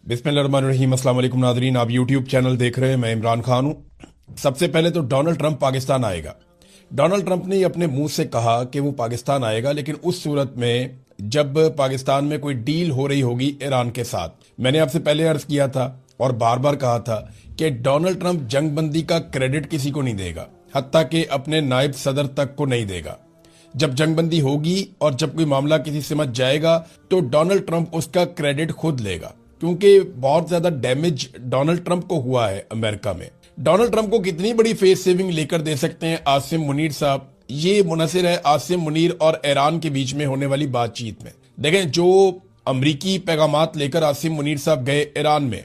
बिस्मिल्लाहिर्रहमानिर्रहीम। अस्सलाम वालेकुम नाज़रीन, आप यूट्यूब चैनल देख रहे हैं। मैं इमरान खान हूं। सबसे पहले तो डोनाल्ड ट्रंप पाकिस्तान आएगा। डोनाल्ड ट्रंप ने अपने मुंह से कहा कि वो पाकिस्तान आएगा, लेकिन उस सूरत में जब पाकिस्तान में कोई डील हो रही होगी ईरान के साथ। मैंने आपसे पहले अर्ज किया था और बार बार कहा था कि डोनाल्ड ट्रंप जंगबंदी का क्रेडिट किसी को नहीं देगा, हत्ता कि अपने नायब सदर तक को नहीं देगा। जब जंगबंदी होगी और जब कोई मामला किसी से मच जाएगा तो डोनाल्ड ट्रंप उसका क्रेडिट खुद लेगा, क्योंकि बहुत ज्यादा डैमेज डोनाल्ड ट्रंप को हुआ है अमेरिका में। डोनाल्ड ट्रंप को कितनी बड़ी फेस सेविंग लेकर दे सकते हैं आसिम मुनीर साहब, ये मुनसिर है आसिम मुनीर और ईरान के बीच में होने वाली बातचीत में। देखें, जो अमरीकी पैगामात लेकर आसिम मुनीर साहब गए ईरान में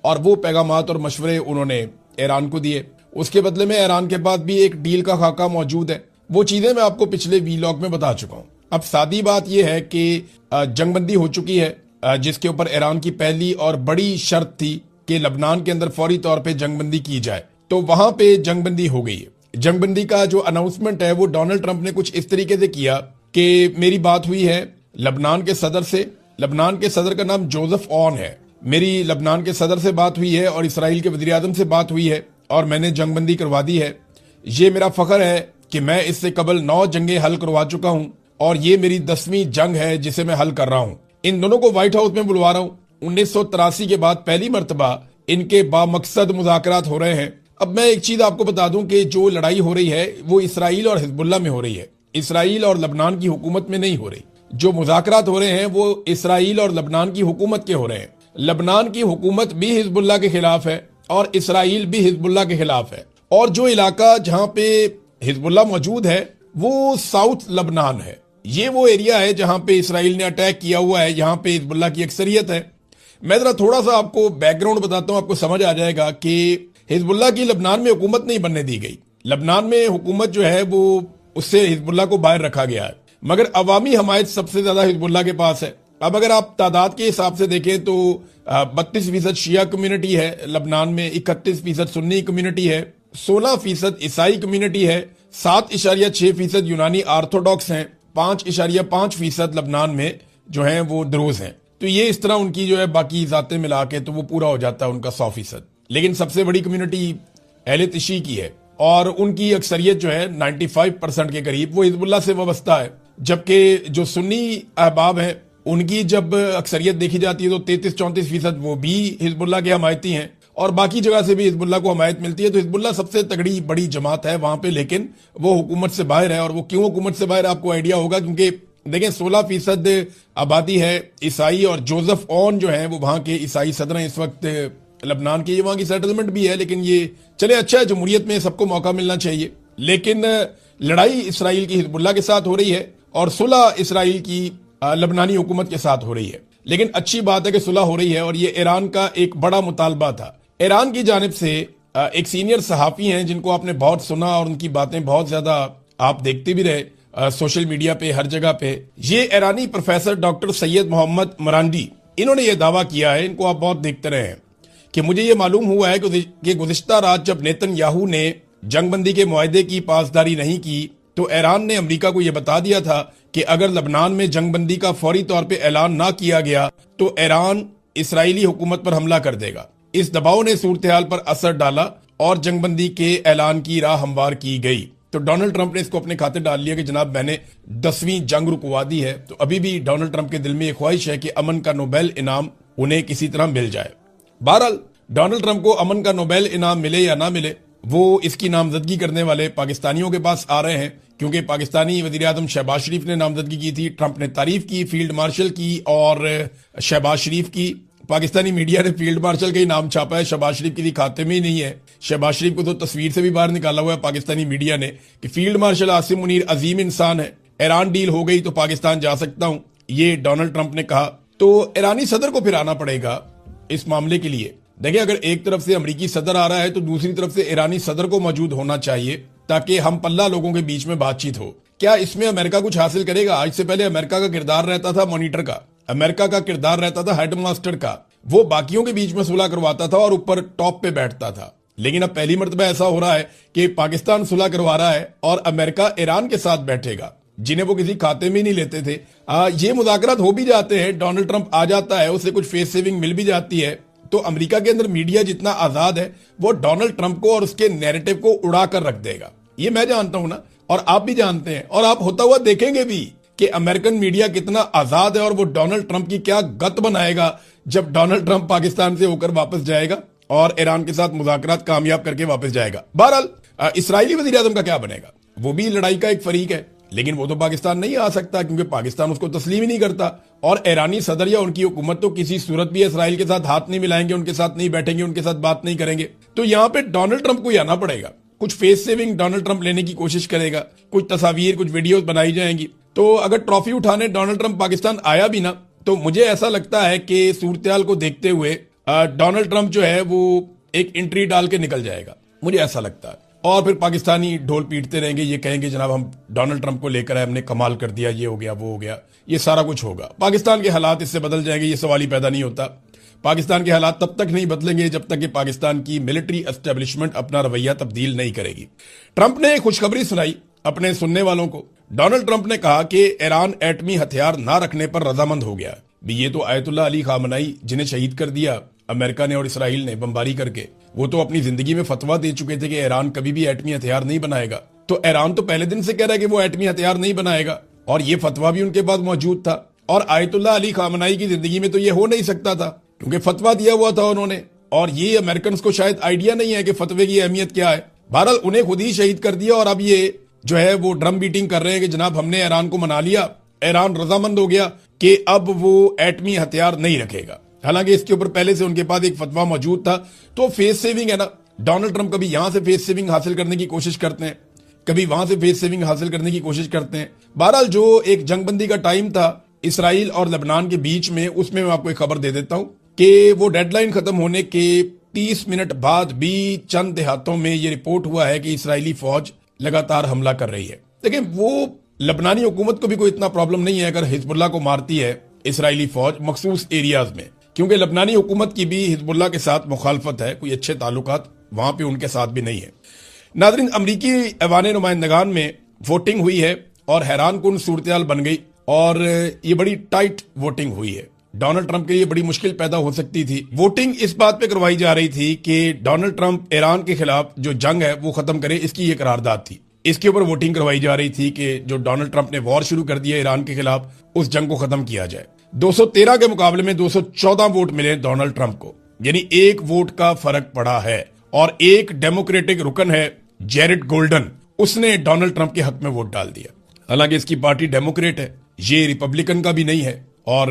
और वो पैगामात और मशवरे उन्होंने ईरान को दिए, उसके बदले में ईरान के पास भी एक डील का खाका मौजूद है। वो चीजें मैं आपको पिछले वीलॉग में बता चुका हूं। अब सादी बात यह है कि जंगबंदी हो चुकी है, जिसके ऊपर ईरान की पहली और बड़ी शर्त थी कि लबनान के अंदर फौरी तौर पे जंगबंदी की जाए, तो वहां पे जंगबंदी हो गई है। जंगबंदी का जो अनाउंसमेंट है वो डोनाल्ड ट्रंप ने कुछ इस तरीके से किया कि मेरी बात हुई है लबनान के सदर से। लबनान के सदर का नाम जोसेफ ऑन है। मेरी लबनान के सदर से बात हुई है और इसराइल के वज़ीर आज़म से बात हुई है और मैंने जंगबंदी करवा दी है। ये मेरा फख्र है कि मैं इससे कबल 9 जंगें हल करवा चुका हूं और ये मेरी 10वीं जंग है जिसे मैं हल कर रहा हूं। इन दोनों को व्हाइट हाउस में बुलवा रहा हूं। 1983 के बाद पहली मर्तबा इनके बामकसद मुज़ाकरात हो रहे हैं। अब मैं एक चीज आपको बता दूं कि जो लड़ाई हो रही है वो इसराइल और हिजबुल्लाह में हो रही है, इसराइल और लबनान की हुकूमत में नहीं हो रही। जो मुज़ाकरात हो रहे हैं वो इसराइल और लबनान की हुकूमत के हो रहे हैं। लबनान की हुकूमत भी हिजबुल्लाह के खिलाफ है और इसराइल भी हिजबुल्लाह के खिलाफ है। और जो इलाका जहां पे हिजबुल्लाह मौजूद है वो साउथ लबनान है। ये वो एरिया है जहां पे इसराइल ने अटैक किया हुआ है, यहाँ पे हिजबुल्लाह की अक्सरियत है। मैं जरा थोड़ा सा आपको बैकग्राउंड बताता हूं, आपको समझ आ जाएगा कि हिजबुल्लाह की लबनान में हुकूमत नहीं बनने दी गई। लबनान में हुकूमत जो है वो उससे हिजबुल्लाह को बाहर रखा गया है, मगर अवामी हमायत सबसे ज्यादा हिजबुल्लाह के पास है। अब अगर आप तादाद के हिसाब से देखें तो 32% शिया कम्युनिटी है लबनान में, 31% सुन्नी कम्युनिटी है, 16% ईसाई कम्युनिटी है, 7.6% यूनानी आर्थोडॉक्स हैं, 5.5% लबनान में जो हैं वो द्रोज हैं। तो ये इस तरह उनकी जो है बाकी जातें मिला के तो वो पूरा हो जाता है उनका 100%। लेकिन सबसे बड़ी कम्युनिटी अहले तिशी की है और उनकी अक्सरियत जो है 95% के करीब वो हिजबुल्लाह से वाबस्ता है। जबकि जो सुन्नी अहबाब हैं उनकी जब अक्सरियत देखी जाती है तो 33-34% वो भी हिजबुल्लाह के हमायती हैं और बाकी जगह से भी हिजबुल्लाह को हमायत मिलती है। तो हिजबुल्लाह सबसे तगड़ी बड़ी जमात है वहां पे, लेकिन वो हुकूमत से बाहर है। और वो क्यों हुकूमत से बाहर, आपको आइडिया होगा, क्योंकि देखें 16% आबादी है ईसाई और जोसेफ ऑन जो है वो वहां के ईसाई सदर हैं इस वक्त लबनान के। ये वहां की सेटलमेंट भी है, लेकिन ये चले अच्छा है, जमहूरियत में सबको मौका मिलना चाहिए। लेकिन लड़ाई इसराइल की हिजबुल्लाह के साथ हो रही है और सुलह इसराइल की लबनानी हुकूमत के साथ हो रही है। लेकिन अच्छी बात है कि सुलह हो रही है और ये ईरान का एक बड़ा मुतालबा था। ईरान की जानिब से एक सीनियर सहाफी हैं जिनको आपने बहुत सुना और उनकी बातें बहुत ज्यादा आप देखते भी रहे सोशल मीडिया पे, हर जगह पे। ये ईरानी प्रोफेसर डॉक्टर सैयद मोहम्मद मरांडी, इन्होंने ये दावा किया है, इनको आप बहुत देखते रहे हैं, कि मुझे ये मालूम हुआ है कि गुज़िश्ता रात जब नेतन्याहू ने जंगबंदी के मुआहदे की पासदारी नहीं की तो ईरान ने अमरीका को यह बता दिया था कि अगर लबनान में जंगबंदी का फौरी तौर पे ऐलान ना किया गया तो ईरान इसराइली हुकूमत पर हमला कर देगा। इस दबाव ने सूरत-ए-हाल पर असर डाला और जंगबंदी के ऐलान की राह हमवार की गई। तो डोनाल्ड ट्रंप ने इसको अपने खाते डाल लिया कि जनाब मैंने 10वीं जंग रुकवा दी है। तो अभी भी डोनाल्ड ट्रंप के दिल में एक ख्वाहिश है कि अमन का नोबेल इनाम उन्हें किसी तरह मिल जाए। बहरहाल डोनाल्ड ट्रंप को अमन का नोबेल इनाम मिले या ना मिले, वो इसकी नामजदगी करने वाले पाकिस्तानियों के पास आ रहे हैं, क्योंकि पाकिस्तानी वजीर आजम शहबाज शरीफ ने नामजदगी की थी। ट्रंप ने तारीफ की फील्ड मार्शल की और शहबाज शरीफ की। पाकिस्तानी मीडिया ने फील्ड मार्शल का ही नाम छापा है, शहबाज शरीफ की खाते में ही नहीं है। शहबाज शरीफ को तो तस्वीर से भी बाहर निकाला हुआ है पाकिस्तानी मीडिया ने कि फील्ड मार्शल आसिम मुनीर अजीम इंसान है, ईरान डील हो गई तो पाकिस्तान जा सकता हूं, ये डोनाल्ड ट्रंप ने कहा। तो ईरानी सदर को फिर आना पड़ेगा इस मामले के लिए। देखिए, अगर एक तरफ से अमरीकी सदर आ रहा है तो दूसरी तरफ से ईरानी सदर को मौजूद होना चाहिए ताकि हम पल्ला लोगों के बीच में बातचीत हो। क्या इसमें अमेरिका कुछ हासिल करेगा? आज से पहले अमेरिका का किरदार रहता था मॉनिटर का, अमेरिका का किरदार रहता था हेडमास्टर का, वो बाकियों के बीच में सुलह करवाता था और ऊपर टॉप पे बैठता था। लेकिन अब पहली मर्तबा ऐसा हो रहा है कि पाकिस्तान सुलह करवा रहा है और अमेरिका ईरान के साथ बैठेगा। जिन्हें वो किसी खाते में ही नहीं लेते थे। ये मुज़ाकरात हो भी जाते हैं, डोनाल्ड ट्रंप आ जाता है, उसे कुछ फेस सेविंग मिल भी जाती है, तो अमेरिका के अंदर मीडिया जितना आजाद है वो डोनाल्ड ट्रंप को और उसके नैरेटिव को उड़ा कर रख देगा। ये मैं जानता हूं ना, और आप भी जानते हैं, और आप होता हुआ देखेंगे भी कि अमेरिकन मीडिया कितना आजाद है और वो डोनाल्ड ट्रंप की क्या गत बनाएगा जब डोनाल्ड ट्रंप पाकिस्तान से होकर वापस जाएगा और ईरान के साथ मुज़ाकरात कामयाब करके वापस जाएगा। बहरहाल इसराइली वज़ीर आज़म का क्या बनेगा, वो भी लड़ाई का एक फरीक है, लेकिन वो तो पाकिस्तान नहीं आ सकता क्योंकि पाकिस्तान उसको तस्लीम ही नहीं करता, और ईरानी सदर या उनकी हुकूमत तो किसी सूरत भी इसराइल के साथ हाथ नहीं मिलाएंगे, उनके साथ नहीं बैठेंगे, उनके साथ बात नहीं करेंगे। तो यहां पे डोनाल्ड ट्रंप को ही आना पड़ेगा, कुछ फेस सेविंग डोनाल्ड ट्रंप लेने की कोशिश करेगा, कुछ तस्वीर कुछ वीडियोस बनाई जाएंगी। तो अगर ट्रॉफी उठाने डोनाल्ड ट्रंप पाकिस्तान आया भी ना, तो मुझे ऐसा लगता है कि सूरत को देखते हुए डोनाल्ड ट्रंप जो है वो एक एंट्री डाल के निकल जाएगा, मुझे ऐसा लगता है, और फिर पाकिस्तानी ढोल पीटते रहेंगे, ये कहेंगे जनाब हम डोनाल्ड ट्रंप को लेकर आए, हमने कमाल कर दिया, ये हो गया वो हो गया, ये सारा कुछ होगा। पाकिस्तान के हालात इससे बदल जाएंगे, ये सवाल ही पैदा नहीं होता। पाकिस्तान के हालात तब तक नहीं बदलेंगे जब तक कि पाकिस्तान की मिलिट्री एस्टेब्लिशमेंट अपना रवैया तब्दील नहीं करेगी। ट्रंप ने खुशखबरी सुनाई अपने सुनने वालों को। डोनाल्ड ट्रंप ने कहा कि ईरान एटमी हथियार ना रखने पर रजामंद हो गया। ये तो आयतुल्लाह अली खामनाई जिन्हें शहीद कर दिया अमेरिका ने और इसराइल ने बमबारी करके, वो तो अपनी जिंदगी में फतवा दे चुके थे कि ईरान कभी भी एटमी हथियार नहीं बनाएगा। तो ईरान तो पहले दिन से कह रहा है कि वो एटमी हथियार नहीं बनाएगा, और ये फतवा भी उनके पास मौजूद था, और आयतुल्लाह अली खामनाई की जिंदगी में तो ये हो नहीं सकता था क्योंकि फतवा दिया हुआ था उन्होंने, और ये अमेरिकन को शायद आइडिया नहीं है कि फतवे की अहमियत क्या है। बहरहाल उन्हें खुद ही शहीद कर दिया, और अब ये जो है वो ड्रम बीटिंग कर रहे हैं कि जनाब हमने ईरान को मना लिया, ईरान रजामंद हो गया कि अब वो एटमी हथियार नहीं रखेगा। हालांकि इसके ऊपर पहले से उनके पास एक फतवा मौजूद था। तो फेस सेविंग है ना, डोनाल्ड ट्रंप कभी यहां से फेस सेविंग हासिल करने की कोशिश करते हैं, कभी वहां से फेस सेविंग हासिल करने की कोशिश करते हैं। बहरहाल जो एक जंगबंदी का टाइम था इसराइल और लेबनान के बीच में, उसमें मैं आपको एक खबर दे देता हूं कि वो डेडलाइन खत्म होने के 30 मिनट बाद भी चंद देहातों में ये रिपोर्ट हुआ है कि इसराइली फौज लगातार हमला कर रही है। लेकिन वो लेबनानी हुकूमत को भी कोई इतना प्रॉब्लम नहीं है अगर हिजबुल्लाह को मारती है इसराइली फौज मखसूस एरियाज में, क्योंकि लेबनानी हुकूमत की भी हिजबुल्लाह के साथ मुखालफत है, कोई अच्छे ताल्लुकात वहां पे उनके साथ भी नहीं है। नाज़रीन, अमरीकी ऐवान नुमाइंदगान में वोटिंग हुई है और हैरान कुन सूरत बन गई, और ये बड़ी टाइट वोटिंग हुई है। डोनाल्ड ट्रंप के लिए बड़ी मुश्किल पैदा हो सकती थी। वोटिंग इस बात पे करवाई जा रही थी कि डोनाल्ड ट्रंप ईरान के खिलाफ जो जंग है वो खत्म करे, इसकी ये करारदाद थी। इसके ऊपर वोटिंग करवाई जा रही थी कि जो डोनाल्ड ट्रंप ने वॉर शुरू कर दिया ईरान के खिलाफ, उस जंग को खत्म किया जाए। 213 के मुकाबले में 214 वोट मिले डोनाल्ड ट्रंप को, यानी एक वोट का फर्क पड़ा है। और एक डेमोक्रेटिक रुकन है जेरेड गोल्डन, उसने डोनाल्ड ट्रंप के हक में वोट डाल दिया। हालांकि इसकी पार्टी डेमोक्रेट है, ये रिपब्लिकन का भी नहीं है, और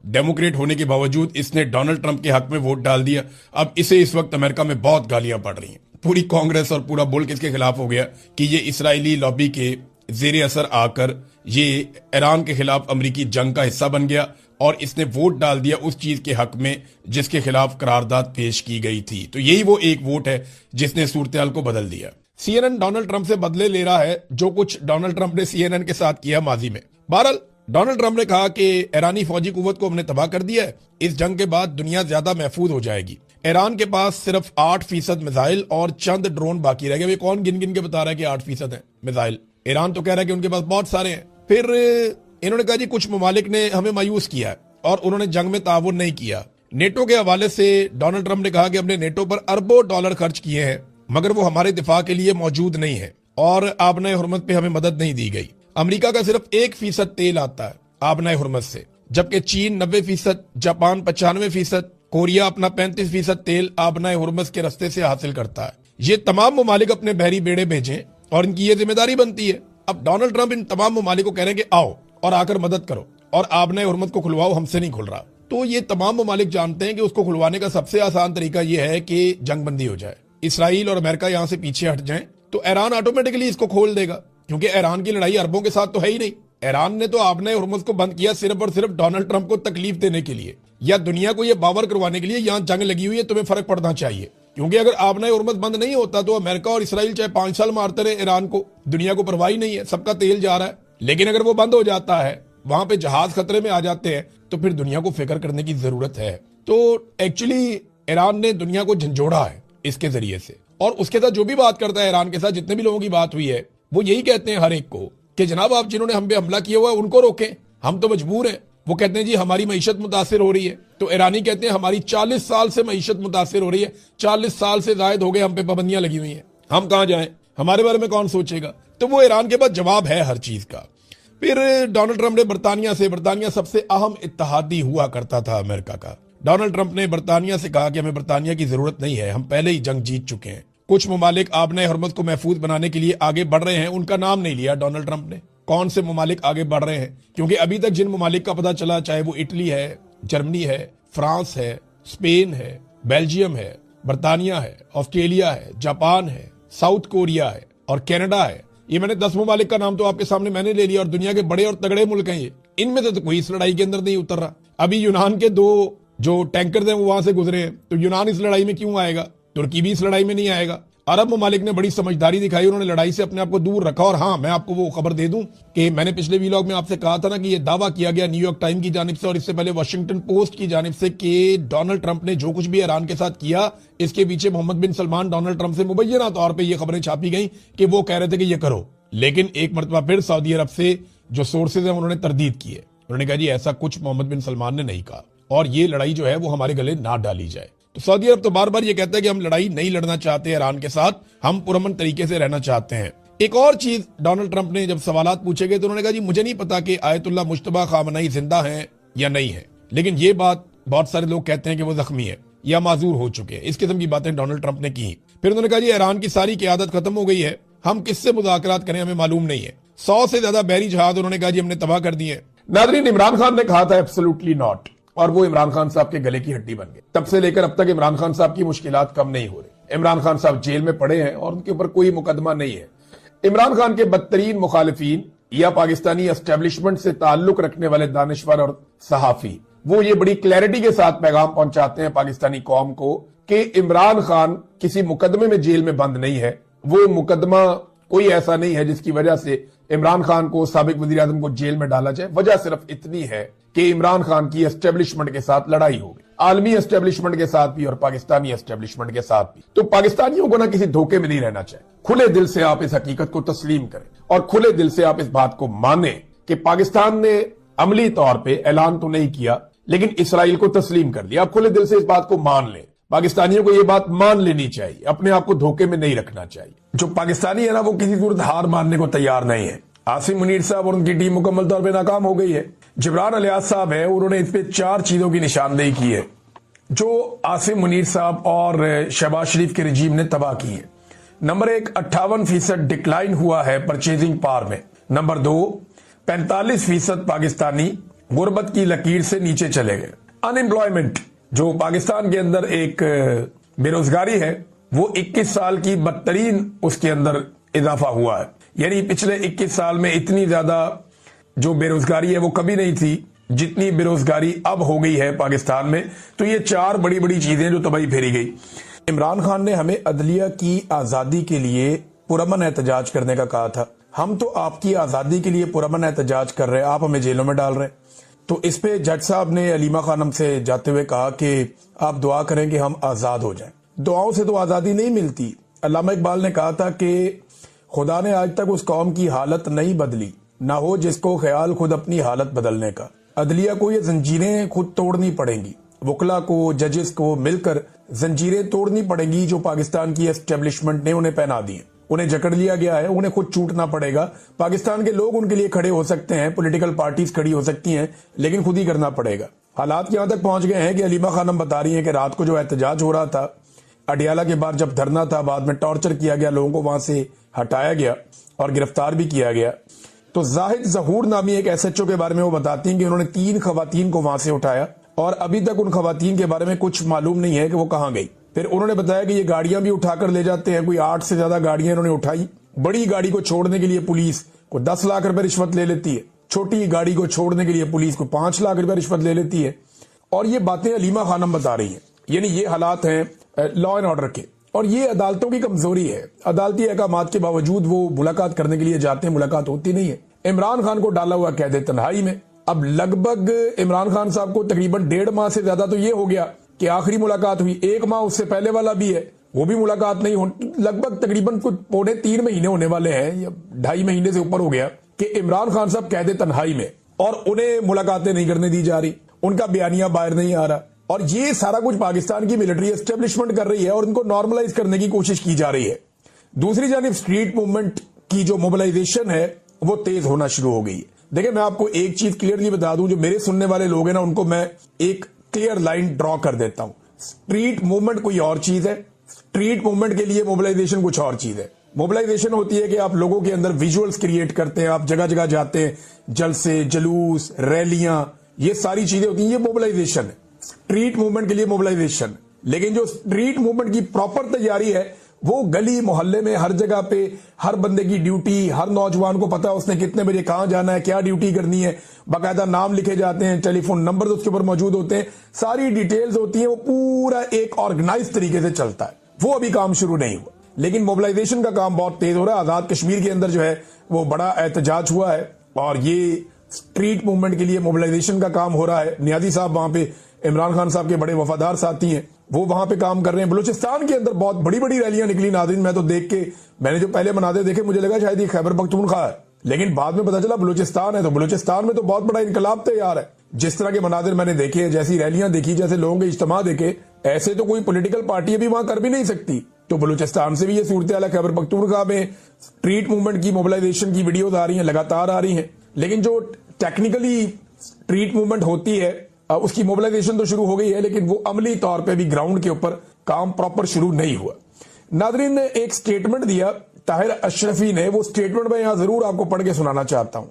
डेमोक्रेट होने के बावजूद इसने डोनाल्ड ट्रंप के हक में वोट डाल दिया। अब इसे इस वक्त अमेरिका में बहुत गालियां पड़ रही हैं, पूरी कांग्रेस और पूरा मुल्क इसके खिलाफ हो गया कि ये इसराइली लॉबी के जेर असर आकर ये ईरान के खिलाफ अमरीकी जंग का हिस्सा बन गया, और इसने वोट डाल दिया उस चीज के हक में जिसके खिलाफ करारदाद पेश की गई थी। तो यही वो एक वोट है जिसने सूरत को बदल दिया। CNN डोनाल्ड ट्रंप से बदले ले रहा है जो कुछ डोनाल्ड ट्रंप ने CNN के साथ किया माजी में। बहरहाल डोनाल्ड ट्रंप ने कहा कि ईरानी फौजी कुव्वत को हमने तबाह कर दिया है, इस जंग के बाद दुनिया ज्यादा महफूज हो जाएगी। ईरान के पास सिर्फ 8% मिसाइल और चंद ड्रोन बाकी रह गए। कौन गिन गिन के बता रहा है कि 8% है मिसाइल? ईरान तो कह रहा है कि उनके पास बहुत सारे हैं। फिर इन्होंने कहा जी कुछ ममालिक ने हमें मायूस किया है और उन्होंने जंग में ताउन नहीं किया। नेटो के हवाले से डोनाल्ड ट्रंप ने कहा कि हमने नेटो पर अरबों डॉलर खर्च किए हैं, मगर वो हमारे दिफा के लिए मौजूद नहीं है, और आबनाए हुर्मत पे हमें मदद नहीं दी गई। अमेरिका का सिर्फ 1% तेल आता है आबनाए हुर्मत से, जबकि चीन 90%, जापान 95%, कोरिया अपना 35% तेल आबनाए हुर्मस के रास्ते से हासिल करता है। ये तमाम ममालिक अपने बहरी बेड़े भेजें और इनकी ये जिम्मेदारी बनती है। अब डोनाल्ड ट्रंप इन तमाम ममालिक को कह रहे हैं कि आओ और आकर मदद करो और आबनाए हुर्मत को खुलवाओ, हमसे नहीं खुल रहा। तो ये तमाम ममालिक जानते हैं कि उसको खुलवाने का सबसे आसान तरीका यह है कि जंगबंदी हो जाए, इसराइल और अमेरिका यहां से पीछे हट जाएं, तो ईरान ऑटोमेटिकली इसको खोल देगा, क्योंकि ईरान की लड़ाई अरबों के साथ तो है ही नहीं। ईरान ने तो आबनाए हुर्मुज को बंद किया सिर्फ और सिर्फ डोनाल्ड ट्रंप को तकलीफ देने के लिए, या दुनिया को यह बावर करवाने के लिए यहां जंग लगी हुई है, तुम्हें फर्क पड़ना चाहिए। क्योंकि अगर आबनाए हुर्मुज बंद नहीं होता तो अमेरिका और इसराइल चाहे 5 साल मारते रहे ईरान को, दुनिया को परवाही नहीं है, सबका तेल जा रहा है। लेकिन अगर वो बंद हो जाता है, वहां पे जहाज खतरे में आ जाते हैं, तो फिर दुनिया को फिक्र करने की जरूरत है। तो एक्चुअली ईरान ने दुनिया को झंझोड़ा है इसके जरिए से, और उसके साथ जो भी बात करता है ईरान के साथ जितने भी लोगों की बात हुई है, वो यही कहते हैं हर एक को कि जनाब आप जिन्होंने हम पे हमला किया हुआ है उनको रोकें, हम तो मजबूर हैं। वो कहते हैं जी हमारी मईशत मुतासिर हो रही है, तो ईरानी कहते हैं हमारी 40 साल से मईशत मुतासिर हो रही है, 40 साल से जायद हो गए हम पे पाबंदियां लगी हुई हैं, हम कहां जाएं, हमारे बारे में कौन सोचेगा। तो वो ईरान के पास जवाब है हर चीज का। फिर डोनाल्ड ट्रंप ने बरतानिया सबसे अहम इत्तेहादी हुआ करता था अमेरिका का। डोनाल्ड ट्रंप ने बरतानिया से कहा कि हमें बरतानिया की जरूरत नहीं है, हम पहले ही जंग जीत चुके हैं। कुछ ममालिक आबने हरमत को महफूज बनाने के लिए आगे बढ़ रहे हैं, उनका नाम नहीं लिया डोनाल्ड ट्रंप ने। कौन से ममालिक आगे बढ़ रहे हैं, क्योंकि अभी तक जिन ममालिक का पता चला, चाहे वो इटली है, जर्मनी है, फ्रांस है, स्पेन है, बेल्जियम है, बरतानिया है, ऑस्ट्रेलिया है, जापान है, साउथ कोरिया है और कनाडा है। ये मैंने 10 ममालिक का नाम तो आपके सामने मैंने ले लिया, और दुनिया के बड़े और तगड़े मुल्क हैं ये। इनमें से तो कोई इस लड़ाई के अंदर नहीं उतर रहा। अभी यूनान के 2 जो टैंकर हैं वो वहां से गुजरे हैं, तो यूनान इस लड़ाई में क्यों आएगा? तुर्की भी इस लड़ाई में नहीं आएगा। अरब ममालिक ने बड़ी समझदारी दिखाई, उन्होंने लड़ाई से अपने आप को दूर रखा। और हाँ, मैं आपको वो खबर दे दूं कि मैंने पिछले वीलॉग में आपसे कहा था ना कि ये दावा किया गया न्यूयॉर्क टाइम की जानिब से और इससे पहले वाशिंगटन पोस्ट की जानिब से कि डोनाल्ड ट्रंप ने जो कुछ भी ईरान के साथ किया, इसके पीछे मोहम्मद बिन सलमान डोनाल्ड ट्रंप से मुबैना तौर पर यह खबरें छापी गई कि वो कह रहे थे कि ये करो। लेकिन एक मरतबा फिर सऊदी अरब से जो सोर्सेज हैं उन्होंने तरदीद की है। उन्होंने कहा जी ऐसा कुछ मोहम्मद बिन सलमान ने नहीं कहा, और ये लड़ाई जो है वो हमारे गले ना डाली जाए। तो सऊदी अरब तो बार बार ये कहता है कि हम लड़ाई नहीं लड़ना चाहते ईरान के साथ, हम पुरअमन तरीके से रहना चाहते हैं। एक और चीज डोनाल्ड ट्रंप ने जब सवालात पूछे गए तो उन्होंने कहा जी मुझे नहीं पता कि आयतुल्लाह मुश्तबा खामनई जिंदा हैं या नहीं है, लेकिन ये बात बहुत सारे लोग कहते हैं कि वो जख्मी है या माजूर हो चुके हैं। इस किस्म की बातें डोनाल्ड ट्रंप ने की। फिर उन्होंने कहा जी ईरान की सारी क़यादत खत्म हो गई है, हम किससे मुज़ाकरात करें हमें मालूम नहीं है। 100 से ज्यादा बहरी जहाज उन्होंने कहा जी हमने तबाह कर दिए। नाज़रीन, इमरान खान ने कहा था एब्सोल्युटली नॉट, और वो इमरान खान साहब के गले की हड्डी बन गए। तब से लेकर अब तक इमरान खान साहब की मुश्किलात कम नहीं हो रही। इमरान खान साहब जेल में पड़े हैं और उनके ऊपर कोई मुकदमा नहीं है। इमरान खान के बदतरीन मुखालिफिन या पाकिस्तानी एस्टेब्लिशमेंट से ताल्लुक रखने वाले दानिश्वर और सहाफी, वो ये बड़ी क्लैरिटी के साथ पैगाम पहुंचाते हैं पाकिस्तानी कौम को कि इमरान खान किसी मुकदमे में जेल में बंद नहीं है। वो मुकदमा कोई ऐसा नहीं है जिसकी वजह से इमरान खान को, साबिक वजीर आजम को जेल में डाला जाए। वजह सिर्फ इतनी है कि इमरान खान की एस्टेब्लिशमेंट के साथ लड़ाई हो गई, आलमी एस्टेब्लिशमेंट के साथ भी और पाकिस्तानी एस्टेब्लिशमेंट के साथ भी। तो पाकिस्तानियों को ना किसी धोखे में नहीं रहना चाहिए। खुले दिल से आप इस हकीकत को तस्लीम करें और खुले दिल से आप इस बात को माने कि पाकिस्तान ने अमली तौर पर ऐलान तो नहीं किया, लेकिन इसराइल को तस्लीम कर लिया। आप खुले दिल से इस बात को मान लें। पाकिस्तानियों को यह बात मान लेनी चाहिए, अपने आप को धोखे में नहीं रखना चाहिए। जो पाकिस्तानी है ना, वो किसी सूरत हार मानने को तैयार नहीं है। आसिम मुनीर साहब और उनकी टीम मुकम्मल तौर पे नाकाम हो गई है। जिब्रान अलियास साहब है, उन्होंने इस पे 4 चीजों की निशानदेही की है जो आसिम मुनीर साहब और शहबाज शरीफ के रिजीम ने तबाह की है। नंबर 1, 58% डिक्लाइन हुआ है परचेजिंग पावर में। नंबर 2, 45% पाकिस्तानी गुर्बत की लकीर से नीचे चले गए। अनएम्प्लॉयमेंट, जो पाकिस्तान के अंदर एक बेरोजगारी है, वो 21 साल की बदतरीन उसके अंदर इजाफा हुआ है। यानी पिछले 21 साल में इतनी ज्यादा जो बेरोजगारी है वो कभी नहीं थी जितनी बेरोजगारी अब हो गई है पाकिस्तान में। तो ये 4 बड़ी बड़ी चीजें जो तबाही फेरी गई। इमरान खान ने हमें अदलिया की आजादी के लिए पुरअमन एहतजाज करने का कहा था। हम तो आपकी आजादी के लिए पुरअमन एहतजाज कर रहे हैं, आप हमें जेलों में डाल रहे हैं। तो इस पे जज साहब ने अलीमा खानम से जाते हुए कहा कि आप दुआ करें कि हम आजाद हो जाएं। दुआओं से तो आजादी नहीं मिलती। अल्लामा इकबाल ने कहा था कि खुदा ने आज तक उस कौम की हालत नहीं बदली, ना हो जिसको ख्याल खुद अपनी हालत बदलने का। अदलिया को ये जंजीरें खुद तोड़नी पड़ेंगी, वकला को, जजेस को मिलकर जंजीरें तोड़नी पड़ेंगी जो पाकिस्तान की एस्टेब्लिशमेंट ने उन्हें पहना दी है। उन्हें जकड़ लिया गया है, उन्हें खुद छूटना पड़ेगा। पाकिस्तान के लोग उनके लिए खड़े हो सकते हैं, पॉलिटिकल पार्टीज खड़ी हो सकती हैं, लेकिन खुद ही करना पड़ेगा। हालात यहां तक पहुंच गए हैं कि अलीमा खानम बता रही है कि रात को जो एहतजाज हो रहा था, अडियाला के बाद जब धरना था, बाद में टॉर्चर किया गया, लोगों को वहां से हटाया गया और गिरफ्तार भी किया गया। तो जाहिद जहूर नामी एक SHO के बारे में वो बताती हैं कि उन्होंने 3 खवातीन को वहां से उठाया और अभी तक उन खवातीन के बारे में कुछ मालूम नहीं है कि वो कहां गई। फिर उन्होंने बताया कि ये गाड़ियां भी उठाकर ले जाते हैं, कोई 8 से ज्यादा गाड़ियां इन्होंने उठाई। बड़ी गाड़ी को छोड़ने के लिए पुलिस को 10 लाख रुपए रिश्वत ले लेती है, छोटी गाड़ी को छोड़ने के लिए पुलिस को 5 लाख रुपए रिश्वत ले लेती है। और ये बातें अलीमा खानम बता रही है। यानी ये हालात हैं लॉ एंड ऑर्डर के, और ये अदालतों की कमजोरी है। अदालती अहकामात के बावजूद वो मुलाकात करने के लिए जाते हैं, मुलाकात होती नहीं है। इमरान खान को डाला हुआ कैद तन्हाई में। अब लगभग इमरान खान साहब को तकरीबन 1.5 माह से ज्यादा तो ये हो गया कि आखिरी मुलाकात हुई। 1 माह उससे पहले वाला भी है, वो भी मुलाकात नहीं हो। लगभग तकरीबन कुछ 2.5 महीने होने वाले हैं या 2.5 महीने से ऊपर हो गया कि इमरान खान साहब कहते तन्हाई में और उन्हें मुलाकातें नहीं करने दी जा रही, उनका बयानिया बाहर नहीं आ रहा, और ये सारा कुछ पाकिस्तान की मिलिट्री एस्टेब्लिशमेंट कर रही है और इनको नॉर्मलाइज करने की कोशिश की जा रही है। दूसरी जानिब स्ट्रीट मूवमेंट की जो मोबिलाइजेशन है वो तेज होना शुरू हो गई है। देखिए, मैं आपको एक चीज क्लियरली बता दूं, जो मेरे सुनने वाले लोग हैं ना, उनको मैं एक क्लियर लाइन ड्रॉ कर देता हूं। स्ट्रीट मूवमेंट कोई और चीज है, स्ट्रीट मूवमेंट के लिए मोबिलाइजेशन कुछ और चीज है। मोबिलाइजेशन होती है कि आप लोगों के अंदर विजुअल्स क्रिएट करते हैं, आप जगह जगह जाते हैं, जलसे, जुलूस, रैलियां, ये सारी चीजें होती हैं, ये मोबिलाइजेशन है। स्ट्रीट मूवमेंट के लिए मोबिलाइजेशन। लेकिन जो स्ट्रीट मूवमेंट की प्रॉपर तैयारी है वो गली मोहल्ले में हर जगह पे हर बंदे की ड्यूटी, हर नौजवान को पता है उसने कितने बजे कहां जाना है, क्या ड्यूटी करनी है, बाकायदा नाम लिखे जाते हैं, टेलीफोन नंबर उसके ऊपर मौजूद होते हैं, सारी डिटेल्स होती है, वो पूरा एक ऑर्गेनाइज तरीके से चलता है। वो अभी काम शुरू नहीं हुआ, लेकिन मोबिलाइजेशन का काम बहुत तेज हो रहा है। आजाद कश्मीर के अंदर जो है वो बड़ा एहतजाज हुआ है और ये स्ट्रीट मूवमेंट के लिए मोबिलाइजेशन का काम हो रहा है। नियाजी साहब वहां पे इमरान खान साहब के बड़े वफादार साथी हैं, वो वहां पे काम कर रहे हैं। बलूचिस्तान के अंदर बहुत बड़ी बड़ी रैलियां निकली नाज़रीन, मैं तो देख के, मैंने जो पहले मनाते देखे मुझे लगा शायद ये खैबर पख्तूनख्वा है, लेकिन बाद में पता चला बलूचिस्तान है। तो बलूचिस्तान में तो बहुत बड़ा इनकलाब तैयार है। जिस तरह के मनाजिर मैंने देखे, जैसी रैलियां देखी, जैसे लोगों के इज्तिमा देखे, ऐसे तो कोई पॉलिटिकल पार्टी भी वहां कर भी नहीं सकती। तो बलूचिस्तान से भी ये सूरत हाल है। खैबर पख्तूनख्वा में स्ट्रीट मूवमेंट की मोबिलाइजेशन की वीडियोज आ रही हैं, लगातार आ रही हैं, लेकिन जो टेक्निकली स्ट्रीट मूवमेंट होती है उसकी मोबिलाइजेशन तो शुरू हो गई है, लेकिन वो अमली तौर पे भी ग्राउंड के ऊपर काम प्रॉपर शुरू नहीं हुआ। नादरीन ने एक स्टेटमेंट दिया ताहिर अशरफी ने, वो स्टेटमेंट में यहां जरूर आपको पढ़ के सुनाना चाहता हूं।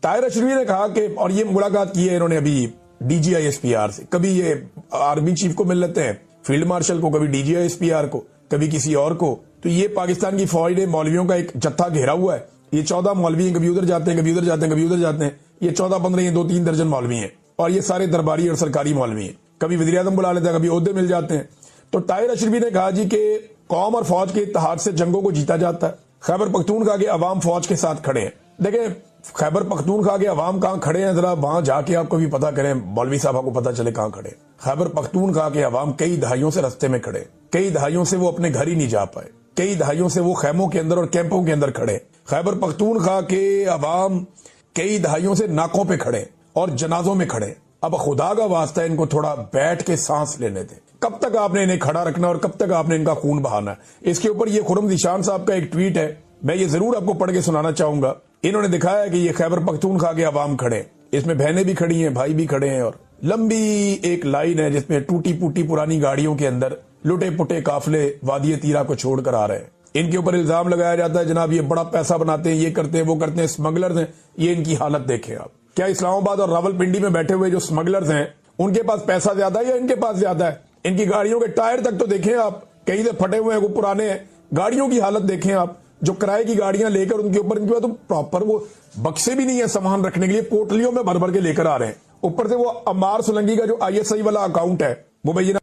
ताहिर अशरफी ने कहा कि, और ये मुलाकात की है इन्होंने अभी डीजीआईएसपीआर से, कभी ये आर्मी चीफ को मिल लेते हैं, फील्ड मार्शल को, कभी डीजीआईएसपीआर को, कभी किसी और को। तो ये पाकिस्तान की फौज ने मौलवियों का एक जत्था घेरा हुआ है। ये 14 मौलवी हैं, कभी उधर जाते हैं, कभी उधर जाते हैं, कभी उधर जाते हैं। ये 14-15, ये 2-3 दर्जन मौलवी हैं, और ये सारे दरबारी और सरकारी मौलवी हैं। कभी वज़ीर आज़म बुला लेते हैं, कभी ओहदे मिल जाते हैं। तो ताहिर अशरफी ने कहा जी कि कौम और फौज के इत्तेहाद से जंगों को जीता जाता है। खैबर पख्तूनख्वा के अवाम फौज के साथ खड़े हैं। देखें, खैबर पख्तूनख्वा के अवाम कहां खड़े हैं, जरा वहां जाके आपको भी पता करें, मौलवी साहब को पता चले कहां खड़े। खैबर पख्तूनख्वा के अवाम कई दहाइयों से रस्ते में खड़े, कई दहाइयों से वो अपने घर ही नहीं जा पाए, कई दहाइयों से वो खैमों के अंदर और कैंपों के अंदर खड़े। खैबर पख्तूनख्वा के अवाम कई दहाइयों से नाकों पे खड़े और जनाजों में खड़े। अब खुदा का वास्ता इनको थोड़ा बैठ के सांस लेने दें। कब तक आपने इन्हें खड़ा रखना और कब तक आपने इनका खून बहाना है? इसके ऊपर ये खुर्रम ज़ीशान साहब का एक ट्वीट है, मैं ये जरूर आपको पढ़ के सुनाना चाहूंगा। इन्होंने दिखाया है कि ये खैबर पख्तूनख्वा के अवाम खड़े, इसमें बहनें भी खड़ी हैं, भाई भी खड़े हैं, और लंबी एक लाइन है जिसमें टूटी फूटी पुरानी गाड़ियों के अंदर लुटे पुटे काफिले वादी तीरा को छोड़कर आ रहे हैं। इनके ऊपर इल्जाम लगाया जाता है, जनाब ये बड़ा पैसा बनाते हैं, ये करते हैं, वो करते हैं, स्मगलर्स हैं। ये इनकी हालत देखें आप। क्या इस्लामाबाद और रावलपिंडी में बैठे हुए जो स्मगलर्स हैं उनके पास पैसा ज्यादा है या इनके पास ज्यादा है? इनकी गाड़ियों के टायर तक तो देखें आप, कहीं से फटे हुए हैं, वो पुराने हैं। गाड़ियों की हालत देखें आप, जो किराए की गाड़ियां लेकर उनके ऊपर, इनके पास तो प्रॉपर वो बक्से भी नहीं है सामान रखने के लिए, पोटलियों में भर भर के लेकर आ रहे हैं। ऊपर से वो अम्मार सोलंकी का जो ISI वाला अकाउंट है, मुबैना